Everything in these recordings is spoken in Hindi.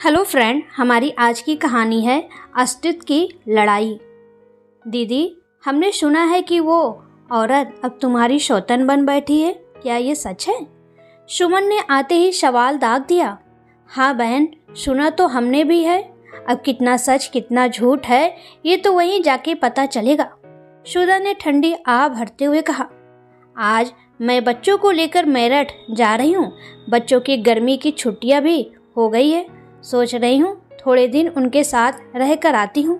हेलो फ्रेंड, हमारी आज की कहानी है अस्तित्व की लड़ाई। दीदी, हमने सुना है कि वो औरत अब तुम्हारी सौतन बन बैठी है, क्या ये सच है? सुमन ने आते ही सवाल दाग दिया। हाँ बहन, सुना तो हमने भी है। अब कितना सच कितना झूठ है ये तो वहीं जाके पता चलेगा। सुधा ने ठंडी आह भरते हुए कहा। आज मैं बच्चों को लेकर मेरठ जा रही हूँ। बच्चों की गर्मी की छुट्टियाँ भी हो गई है। सोच रही हूँ थोड़े दिन उनके साथ रह कर आती हूँ।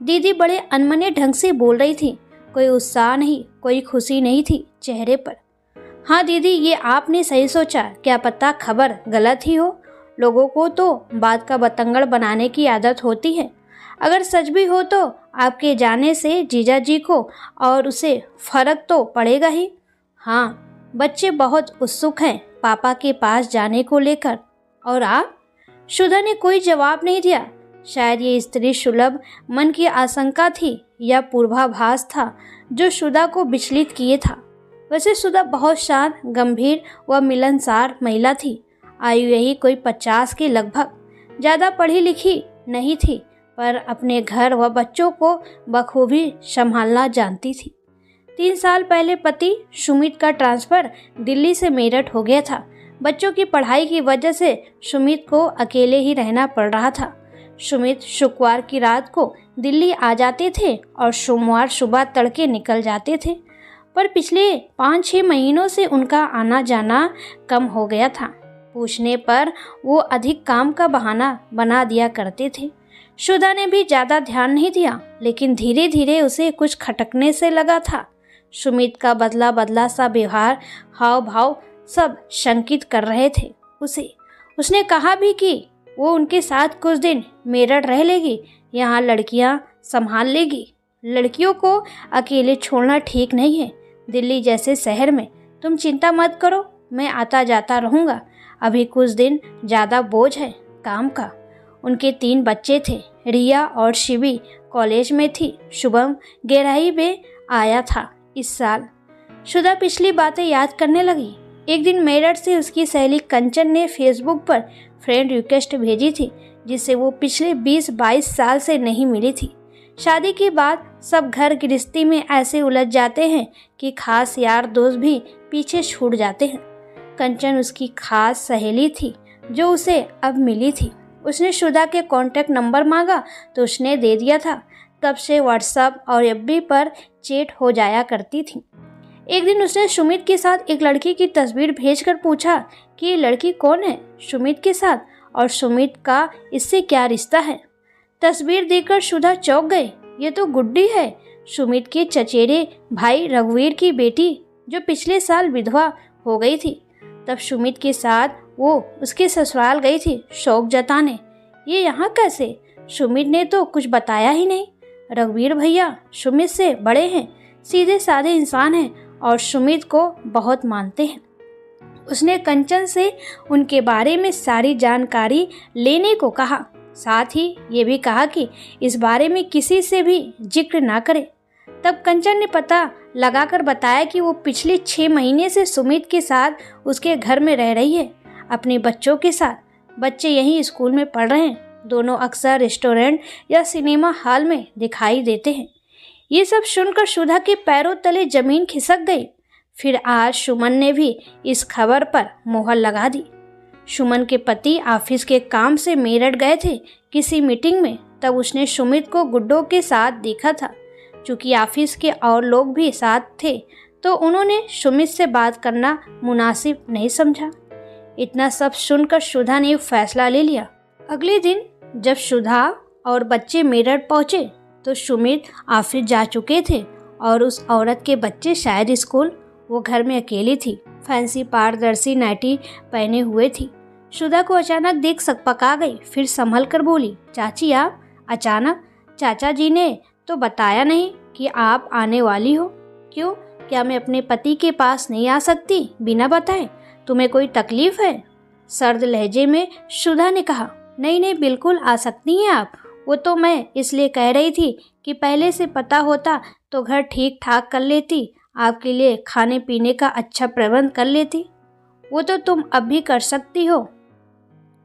दीदी बड़े अनमने ढंग से बोल रही थी। कोई उत्साह नहीं, कोई खुशी नहीं थी चेहरे पर। हाँ दीदी, ये आपने सही सोचा। क्या पता खबर गलत ही हो। लोगों को तो बात का बतंगड़ बनाने की आदत होती है। अगर सच भी हो तो आपके जाने से जीजा जी को और उसे फर्क तो पड़ेगा ही। हाँ, बच्चे बहुत उत्सुक हैं पापा के पास जाने को लेकर। और आप? सुधा ने कोई जवाब नहीं दिया। शायद ये स्त्री सुलभ मन की आशंका थी या पूर्वाभास था जो सुधा को विचलित किए था। वैसे सुधा बहुत शांत, गंभीर व मिलनसार महिला थी। आयु यही कोई 50 के लगभग। ज़्यादा पढ़ी लिखी नहीं थी, पर अपने घर व बच्चों को बखूबी संभालना जानती थी। 3 साल पहले पति सुमित का ट्रांसफ़र दिल्ली से मेरठ हो गया था। बच्चों की पढ़ाई की वजह से सुमित को अकेले ही रहना पड़ रहा था। सुमित शुक्रवार की रात को दिल्ली आ जाते थे और सोमवार सुबह तड़के निकल जाते थे। पर पिछले 5-6 महीनों से उनका आना जाना कम हो गया था। पूछने पर वो अधिक काम का बहाना बना दिया करते थे। सुधा ने भी ज़्यादा ध्यान नहीं दिया, लेकिन धीरे धीरे उसे कुछ खटकने से लगा था। सुमित का बदला बदला सा व्यवहार, हाव भाव सब शंकित कर रहे थे उसे। उसने कहा भी कि वो उनके साथ कुछ दिन मेरठ रह लेगी, यहाँ लड़कियाँ संभाल लेगी। लड़कियों को अकेले छोड़ना ठीक नहीं है दिल्ली जैसे शहर में। तुम चिंता मत करो, मैं आता जाता रहूँगा। अभी कुछ दिन ज़्यादा बोझ है काम का। उनके 3 बच्चे थे। रिया और शिवी कॉलेज में थी। शुभम गहराई में आया था इस साल। सुधा पिछली बातें याद करने लगी। एक दिन मेरठ से उसकी सहेली कंचन ने फेसबुक पर फ्रेंड रिक्वेस्ट भेजी थी, जिससे वो पिछले 20-22 साल से नहीं मिली थी। शादी के बाद सब घर गृहस्थी में ऐसे उलझ जाते हैं कि खास यार दोस्त भी पीछे छूट जाते हैं। कंचन उसकी खास सहेली थी जो उसे अब मिली थी। उसने सुधा के कॉन्टैक्ट नंबर मांगा तो उसने दे दिया था। तब से व्हाट्सएप और एफबी पर चैट हो जाया करती थी। एक दिन उसने सुमित के साथ एक लड़की की तस्वीर भेजकर पूछा कि ये लड़की कौन है सुमित के साथ, और सुमित का इससे क्या रिश्ता है। तस्वीर देखकर सुधा चौंक गई। ये तो गुड्डी है, सुमित के चचेरे भाई रघुवीर की बेटी, जो पिछले साल विधवा हो गई थी। तब सुमित के साथ वो उसके ससुराल गई थी शौक जताने। ये यहाँ कैसे? सुमित ने तो कुछ बताया ही नहीं। रघुवीर भैया सुमित से बड़े हैं, सीधे साधे इंसान हैं और सुमित को बहुत मानते हैं। उसने कंचन से उनके बारे में सारी जानकारी लेने को कहा। साथ ही ये भी कहा कि इस बारे में किसी से भी जिक्र ना करे। तब कंचन ने पता लगाकर बताया कि वो पिछले 6 महीने से सुमित के साथ उसके घर में रह रही है, अपने बच्चों के साथ। बच्चे यहीं स्कूल में पढ़ रहे हैं। दोनों अक्सर रेस्टोरेंट या सिनेमा हॉल में दिखाई देते हैं। ये सब सुनकर सुधा के पैरों तले जमीन खिसक गई। फिर आज सुमन ने भी इस खबर पर मोहर लगा दी। सुमन के पति ऑफिस के काम से मेरठ गए थे किसी मीटिंग में। तब उसने सुमित को गुड्डों के साथ देखा था। चूँकि ऑफिस के और लोग भी साथ थे तो उन्होंने सुमित से बात करना मुनासिब नहीं समझा। इतना सब सुनकर सुधा ने फैसला ले लिया। अगले दिन जब सुधा और बच्चे मेरठ पहुँचे तो सुमित ऑफिस जा चुके थे और उस औरत के बच्चे शायद स्कूल। वो घर में अकेली थी। फैंसी पारदर्शी नाइटी पहने हुए थी। सुधा को अचानक देख सकपका गई। फिर संभल कर बोली, चाची आप अचानक? चाचा जी ने तो बताया नहीं कि आप आने वाली हो। क्यों, क्या मैं अपने पति के पास नहीं आ सकती बिना बताए? तुम्हें कोई तकलीफ है? सर्द लहजे में सुधा ने कहा। नहीं नहीं, बिल्कुल आ सकती हैं आप। वो तो मैं इसलिए कह रही थी कि पहले से पता होता तो घर ठीक ठाक कर लेती, आपके लिए खाने पीने का अच्छा प्रबंध कर लेती। वो तो तुम अब भी कर सकती हो।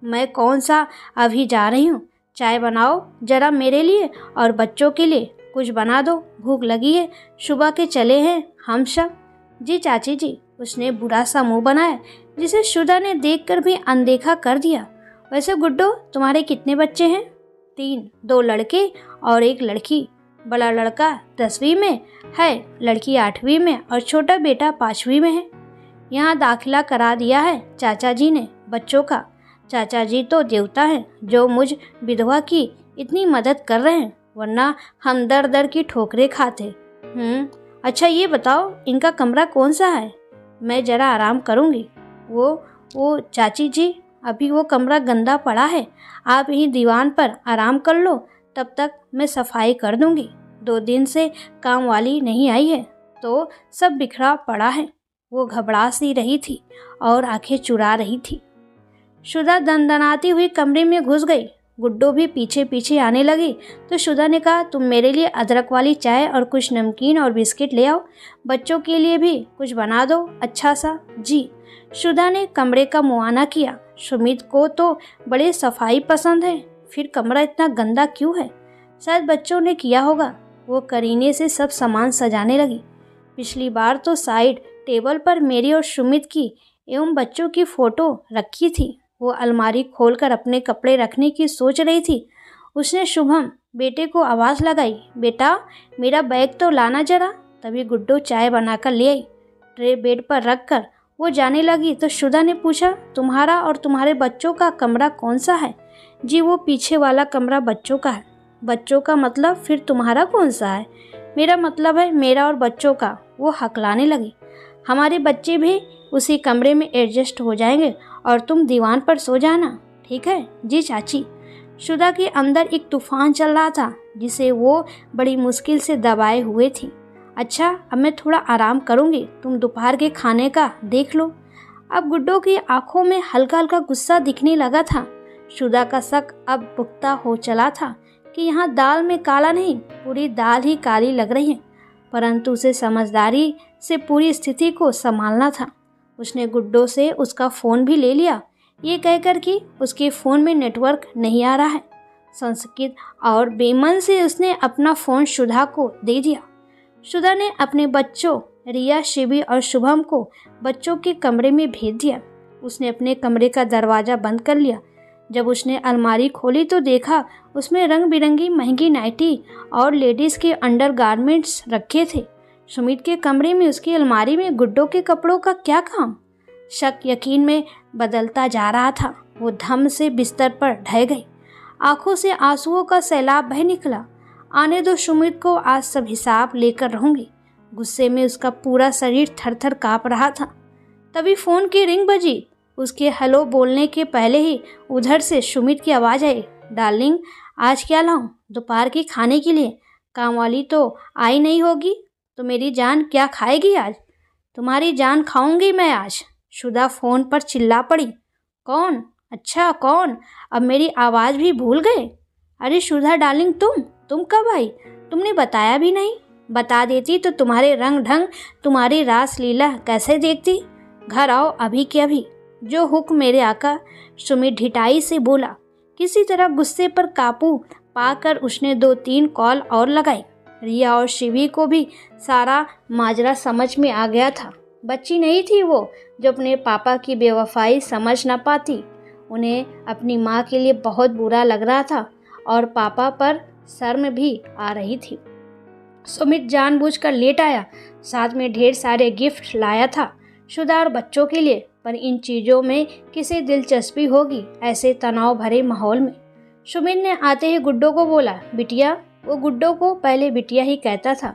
मैं कौन सा अभी जा रही हूँ। चाय बनाओ जरा मेरे लिए और बच्चों के लिए कुछ बना दो, भूख लगी है, सुबह के चले हैं हम सब। जी चाची जी, उसने बुरा सा मुंह बनाया जिसे शुदा ने देखकर भी अनदेखा कर दिया। वैसे गुड्डो, तुम्हारे कितने बच्चे हैं? 3, 2 लड़के और 1 लड़की। बड़ा लड़का 10वीं में है, लड़की 8वीं में और छोटा बेटा 5वीं में है। यहाँ दाखिला करा दिया है चाचा जी ने बच्चों का। चाचा जी तो देवता हैं जो मुझ विधवा की इतनी मदद कर रहे हैं, वरना हम दर दर की ठोकरें खाते। अच्छा ये बताओ, इनका कमरा कौन सा है? मैं ज़रा आराम करूँगी। वो चाची जी, अभी वो कमरा गंदा पड़ा है, आप यहीं दीवान पर आराम कर लो, तब तक मैं सफाई कर दूँगी। 2 दिन से काम वाली नहीं आई है तो सब बिखरा पड़ा है। वो घबरा सी रही थी और आंखें चुरा रही थी। शुदा दनदनाती हुई कमरे में घुस गई। गुड्डो भी पीछे पीछे आने लगी तो शुदा ने कहा, तुम मेरे लिए अदरक वाली चाय और कुछ नमकीन और बिस्किट ले आओ, बच्चों के लिए भी कुछ बना दो अच्छा सा। जी। शुदा ने कमरे का मुआयना किया। सुमित को तो बड़े सफाई पसंद है, फिर कमरा इतना गंदा क्यों है? शायद बच्चों ने किया होगा। वो करीने से सब सामान सजाने लगी। पिछली बार तो साइड टेबल पर मेरी और सुमित की एवं बच्चों की फ़ोटो रखी थी। वो अलमारी खोलकर अपने कपड़े रखने की सोच रही थी। उसने शुभम बेटे को आवाज़ लगाई, बेटा मेरा बैग तो लाना जरा। तभी गुड्डो चाय बनाकर ले आई। ट्रे बेड पर रख कर वो जाने लगी तो शुदा ने पूछा, तुम्हारा और तुम्हारे बच्चों का कमरा कौन सा है? जी वो पीछे वाला कमरा बच्चों का है। बच्चों का मतलब? फिर तुम्हारा कौन सा है? मेरा मतलब है मेरा और बच्चों का। वो हकलाने लगी। हमारे बच्चे भी उसी कमरे में एडजस्ट हो जाएंगे और तुम दीवान पर सो जाना, ठीक है? जी चाची। शुदा के अंदर एक तूफान चल रहा था जिसे वो बड़ी मुश्किल से दबाए हुए थी। अच्छा अब मैं थोड़ा आराम करूँगी, तुम दोपहर के खाने का देख लो। अब गुड्डो की आंखों में हल्का हल्का गुस्सा दिखने लगा था। शुदा का शक अब पुख्ता हो चला था कि यहाँ दाल में काला नहीं, पूरी दाल ही काली लग रही है, परंतु उसे समझदारी से पूरी स्थिति को संभालना था। उसने गुड्डो से उसका फ़ोन भी ले लिया, ये कहकर कि उसके फ़ोन में नेटवर्क नहीं आ रहा है। संस्कृत और बेमन से उसने अपना फ़ोन शुदा को दे दिया। शुदा ने अपने बच्चों रिया, शिवी और शुभम को बच्चों के कमरे में भेज दिया। उसने अपने कमरे का दरवाज़ा बंद कर लिया। जब उसने अलमारी खोली तो देखा उसमें रंग बिरंगी महंगी नाइटी और लेडीज़ के अंडरगारमेंट्स रखे थे। सुमित के कमरे में उसकी अलमारी में गुड्डो के कपड़ों का क्या काम? शक यकीन में बदलता जा रहा था। वो धम से बिस्तर पर ढह गई। आंखों से आंसुओं का सैलाब बह निकला। आने दो सुमित को, आज सब हिसाब लेकर रहूंगी। गुस्से में उसका पूरा शरीर थर थर काँप रहा था। तभी फ़ोन की रिंग बजी। उसके हेलो बोलने के पहले ही उधर से सुमित की आवाज़ आई, डार्लिंग आज क्या लाऊं दोपहर के खाने के लिए? काम वाली तो आई नहीं होगी तो मेरी जान क्या खाएगी आज? तुम्हारी जान खाऊंगी मैं आज। शुदा फ़ोन पर चिल्ला पड़ी। कौन? अच्छा कौन? अब मेरी आवाज़ भी भूल गए? अरे शुदा डार्लिंग, तुम कब आई? तुमने बताया भी नहीं। बता देती तो तुम्हारे रंग ढंग, तुम्हारी रास लीला कैसे देखती। घर आओ अभी के अभी। जो हुक्म मेरे आका। सुमित ढिठाई से बोला। किसी तरह गुस्से पर काबू पाकर उसने 2-3 कॉल और लगाई। रिया और शिवी को भी सारा माजरा समझ में आ गया था। बच्ची नहीं थी वो जो अपने पापा की बेवफाई समझ ना पाती। उन्हें अपनी माँ के लिए बहुत बुरा लग रहा था और पापा पर शर्म भी आ रही थी। सुमित जानबूझकर लेट आया, साथ में ढेर सारे गिफ्ट लाया था शुदा और बच्चों के लिए, पर इन चीज़ों में किसे दिलचस्पी होगी ऐसे तनाव भरे माहौल में। सुमित ने आते ही गुड्डो को बोला, बिटिया। वो गुड्डो को पहले बिटिया ही कहता था।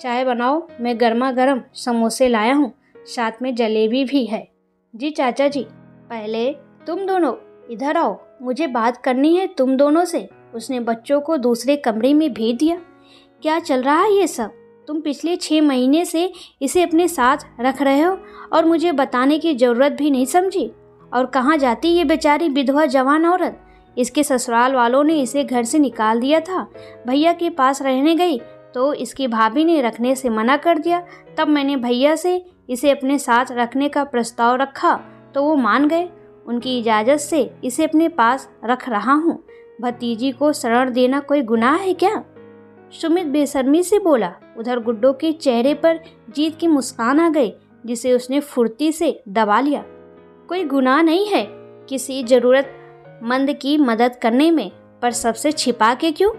चाय बनाओ, मैं गर्मा गर्म समोसे लाया हूँ, साथ में जलेबी भी है। जी चाचा जी। पहले तुम दोनों इधर आओ, मुझे बात करनी है तुम दोनों से। उसने बच्चों को दूसरे कमरे में भेज दिया। क्या चल रहा है ये सब? तुम पिछले 6 महीने से इसे अपने साथ रख रहे हो और मुझे बताने की ज़रूरत भी नहीं समझी। और कहाँ जाती ये बेचारी विधवा जवान औरत? इसके ससुराल वालों ने इसे घर से निकाल दिया था। भैया के पास रहने गई तो इसकी भाभी ने रखने से मना कर दिया। तब मैंने भैया से इसे अपने साथ रखने का प्रस्ताव रखा तो वो मान गए। उनकी इजाज़त से इसे अपने पास रख रहा हूँ। भतीजी को शरण देना कोई गुनाह है क्या? सुमित बेशर्मी से बोला। उधर गुड्डो के चेहरे पर जीत की मुस्कान आ गई, जिसे उसने फुर्ती से दबा लिया। कोई गुनाह नहीं है किसी ज़रूरतमंद की मदद करने में, पर सबसे छिपा के क्यों?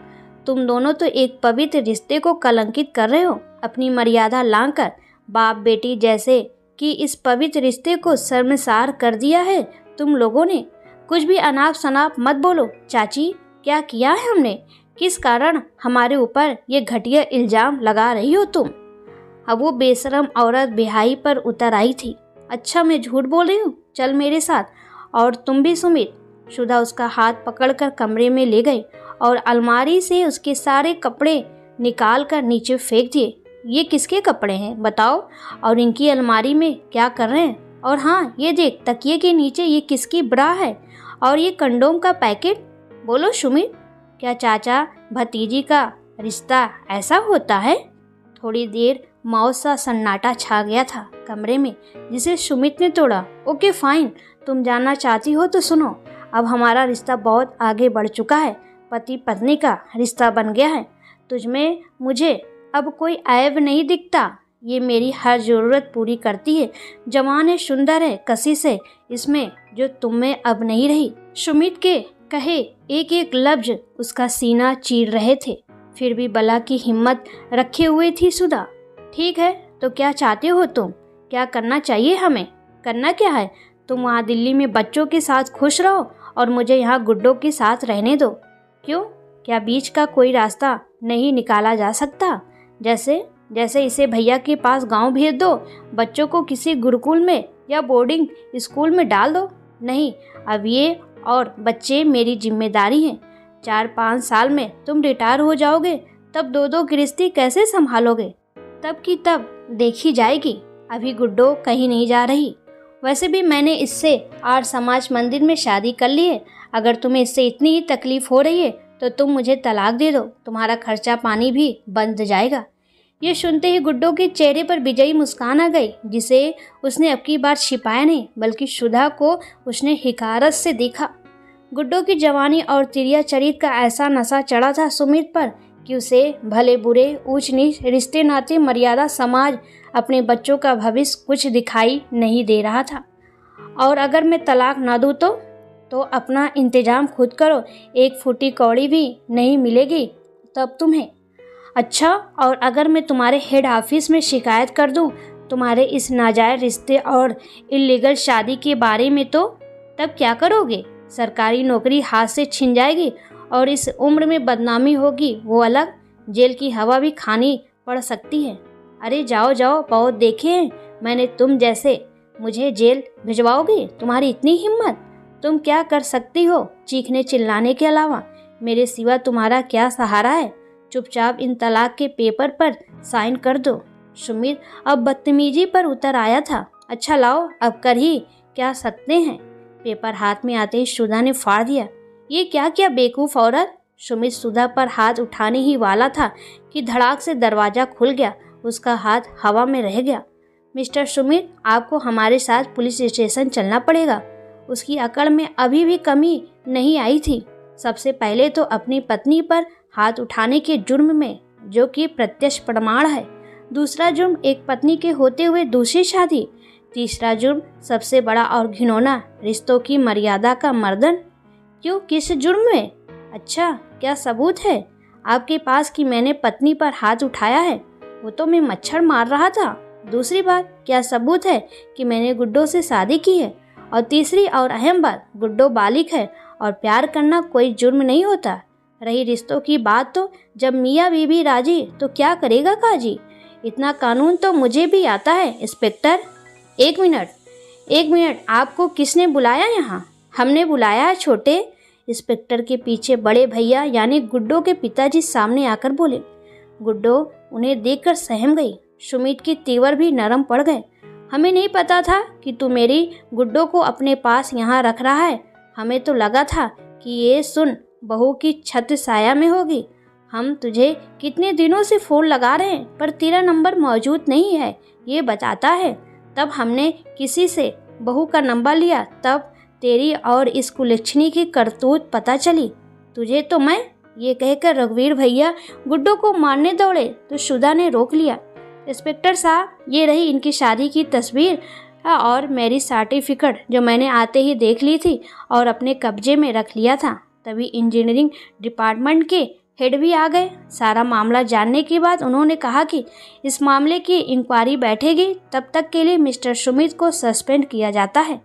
तुम दोनों तो एक पवित्र रिश्ते को कलंकित कर रहे हो। अपनी मर्यादा लांघकर बाप बेटी जैसे कि इस पवित्र रिश्ते को शर्मसार कर दिया है तुम लोगों ने। कुछ भी अनाप शनाप मत बोलो। चाची, क्या किया है हमने? किस कारण हमारे ऊपर ये घटिया इल्ज़ाम लगा रही हो तुम? अब वो बेशरम औरत बेहाई पर उतर आई थी। अच्छा, मैं झूठ बोल रही हूँ? चल मेरे साथ। और तुम भी सुमित। सुधा उसका हाथ पकड़कर कमरे में ले गई और अलमारी से उसके सारे कपड़े निकाल कर नीचे फेंक दिए। ये किसके कपड़े हैं बताओ, और इनकी अलमारी में क्या कर रहे हैं? और हाँ, ये देख, तकिए के नीचे ये किसकी ब्रा है? और ये कंडोम का पैकेट? बोलो सुमित, क्या चाचा भतीजी का रिश्ता ऐसा होता है? थोड़ी देर मौत सा सन्नाटा छा गया था कमरे में, जिसे सुमित ने तोड़ा। ओके फाइन, तुम जानना चाहती हो तो सुनो। अब हमारा रिश्ता बहुत आगे बढ़ चुका है। पति पत्नी का रिश्ता बन गया है। तुझमें मुझे अब कोई ऐब नहीं दिखता। ये मेरी हर ज़रूरत पूरी करती है। जवान है, सुंदर है, कशिश है इसमें, जो तुम में अब नहीं रही। सुमित के कहे एक एक लफ्ज उसका सीना चीर रहे थे। फिर भी बला की हिम्मत रखे हुए थी सुधा। ठीक है, तो क्या चाहते हो तुम? क्या करना चाहिए हमें? करना क्या है? तुम वहाँ दिल्ली में बच्चों के साथ खुश रहो और मुझे यहाँ गुड्डो के साथ रहने दो। क्यों? क्या बीच का कोई रास्ता नहीं निकाला जा सकता? जैसे इसे भैया के पास गांव भेज दो, बच्चों को किसी गुरुकुल में या बोर्डिंग स्कूल में डाल दो। नहीं, अब ये और बच्चे मेरी जिम्मेदारी हैं। 4-5 साल में तुम रिटायर हो जाओगे, तब दो गृहस्थी कैसे संभालोगे? तब की तब देखी जाएगी। अभी गुड्डो कहीं नहीं जा रही। वैसे भी मैंने इससे आर्य समाज मंदिर में शादी कर ली है। अगर तुम्हें इससे इतनी ही तकलीफ हो रही है तो तुम मुझे तलाक दे दो, तुम्हारा खर्चा पानी भी बंद जाएगा। ये सुनते ही गुड्डो के चेहरे पर विजयी मुस्कान आ गई, जिसे उसने अब की बार छिपाया नहीं, बल्कि सुधा को उसने हिकारत से देखा। गुड्डो की जवानी और तिरिया चरित्र का ऐसा नशा चढ़ा था सुमित पर कि उसे भले बुरे, ऊंच नीच, रिश्ते नाते, मर्यादा, समाज, अपने बच्चों का भविष्य कुछ दिखाई नहीं दे रहा था। और अगर मैं तलाक ना दूँ तो अपना इंतजाम खुद करो। एक फूटी कौड़ी भी नहीं मिलेगी तब तुम्हें। अच्छा, और अगर मैं तुम्हारे हेड ऑफिस में शिकायत कर दूं तुम्हारे इस नाजायज रिश्ते और इलीगल शादी के बारे में, तो तब क्या करोगे? सरकारी नौकरी हाथ से छिन जाएगी और इस उम्र में बदनामी होगी, वो अलग। जेल की हवा भी खानी पड़ सकती है। अरे जाओ जाओ, बहुत देखे हैं मैंने तुम जैसे। मुझे जेल भिजवाओगे? तुम्हारी इतनी हिम्मत? तुम क्या कर सकती हो चीखने चिल्लाने के अलावा? मेरे सिवा तुम्हारा क्या सहारा है? चुपचाप इन तलाक के पेपर पर साइन कर दो। सुमित अब बदतमीजी पर उतर आया था। अच्छा लाओ, अब कर ही क्या सकते हैं। पेपर हाथ में आते ही सुधा ने फाड़ दिया। ये क्या किया बेवकूफ़ औरत? सुमित सुधा पर हाथ उठाने ही वाला था कि धड़ाक से दरवाज़ा खुल गया। उसका हाथ हवा में रह गया। मिस्टर सुमित, आपको हमारे साथ पुलिस स्टेशन चलना पड़ेगा। उसकी अकड़ में अभी भी कमी नहीं आई थी। सबसे पहले तो अपनी पत्नी पर हाथ उठाने के जुर्म में, जो कि प्रत्यक्ष प्रमाण है। दूसरा जुर्म एक पत्नी के होते हुए दूसरी शादी। तीसरा जुर्म सबसे बड़ा और घिनौना, रिश्तों की मर्यादा का मर्दन। क्यों, किस जुर्म में? अच्छा, क्या सबूत है आपके पास कि मैंने पत्नी पर हाथ उठाया है? वो तो मैं मच्छर मार रहा था। दूसरी बात, क्या सबूत है कि मैंने गुड्डो से शादी की है? और तीसरी और अहम बात, गुड्डो बालिग है और प्यार करना कोई जुर्म नहीं होता। रही रिश्तों की बात, तो जब मियाँ बीवी राजी तो क्या करेगा काजी? इतना कानून तो मुझे भी आता है इंस्पेक्टर। एक मिनट, आपको किसने बुलाया यहाँ? हमने बुलाया है छोटे। इंस्पेक्टर के पीछे बड़े भैया यानी गुड्डो के पिताजी सामने आकर बोले। गुड्डो उन्हें देखकर सहम गई। सुमित के तेवर भी नरम पड़ गए। हमें नहीं पता था कि तू मेरी गुड्डो को अपने पास यहाँ रख रहा है। हमें तो लगा था कि ये सुन बहू की छत साया में होगी। हम तुझे कितने दिनों से फ़ोन लगा रहे हैं, पर तेरा नंबर मौजूद नहीं है, ये बताता है। तब हमने किसी से बहू का नंबर लिया, तब तेरी और इस कुलच्छनी की करतूत पता चली तुझे तो मैं, ये कहकर रघुवीर भैया गुड्डू को मारने दौड़े तो शुदा ने रोक लिया। इंस्पेक्टर साहब, ये रही इनकी शादी की तस्वीर और मेरी सर्टिफिकेट जो मैंने आते ही देख ली थी और अपने कब्जे में रख लिया था। तभी इंजीनियरिंग डिपार्टमेंट के हेड भी आ गए। सारा मामला जानने के बाद उन्होंने कहा कि इस मामले की इंक्वायरी बैठेगी, तब तक के लिए मिस्टर सुमित को सस्पेंड किया जाता है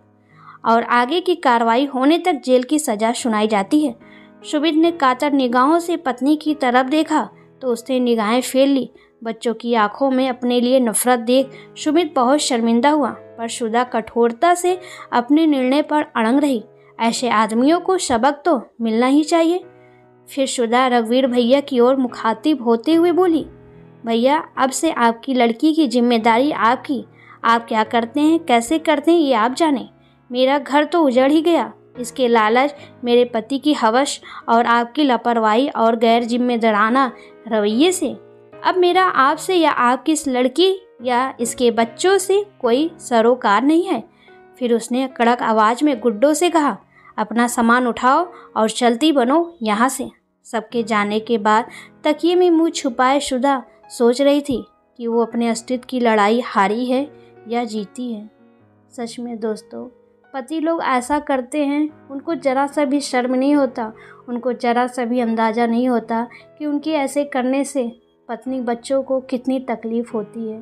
और आगे की कार्रवाई होने तक जेल की सज़ा सुनाई जाती है। सुमित ने कातर निगाहों से पत्नी की तरफ देखा तो उसने निगाहें फेर ली। बच्चों की आंखों में अपने लिए नफरत देख सुमित बहुत शर्मिंदा हुआ, पर शुदा कठोरता से अपने निर्णय पर अड़ंग रही। ऐसे आदमियों को सबक तो मिलना ही चाहिए। फिर शुदा रघुवीर भैया की ओर मुखातिब होते हुए बोली, भैया अब से आपकी लड़की की जिम्मेदारी आपकी। आप क्या करते हैं, कैसे करते हैं, ये आप जाने। मेरा घर तो उजड़ ही गया, इसके लालच, मेरे पति की हवस और आपकी लापरवाही और गैर जिम्मेदाराना रवैये से अब मेरा आपसे या आपकी इस लड़की या इसके बच्चों से कोई सरोकार नहीं है। फिर उसने कड़क आवाज़ में गुड्डो से कहा, अपना सामान उठाओ और चलती बनो यहाँ से। सबके जाने के बाद तकिए में मुंह छुपाए शुदा सोच रही थी कि वो अपने अस्तित्व की लड़ाई हारी है या जीती है। सच में दोस्तों, पति लोग ऐसा करते हैं, उनको ज़रा सा भी शर्म नहीं होता, उनको ज़रा सा भी अंदाज़ा नहीं होता कि उनके ऐसे करने से पत्नी बच्चों को कितनी तकलीफ़ होती है।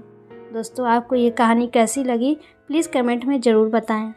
दोस्तों, आपको ये कहानी कैसी लगी प्लीज़ कमेंट में ज़रूर बताएं।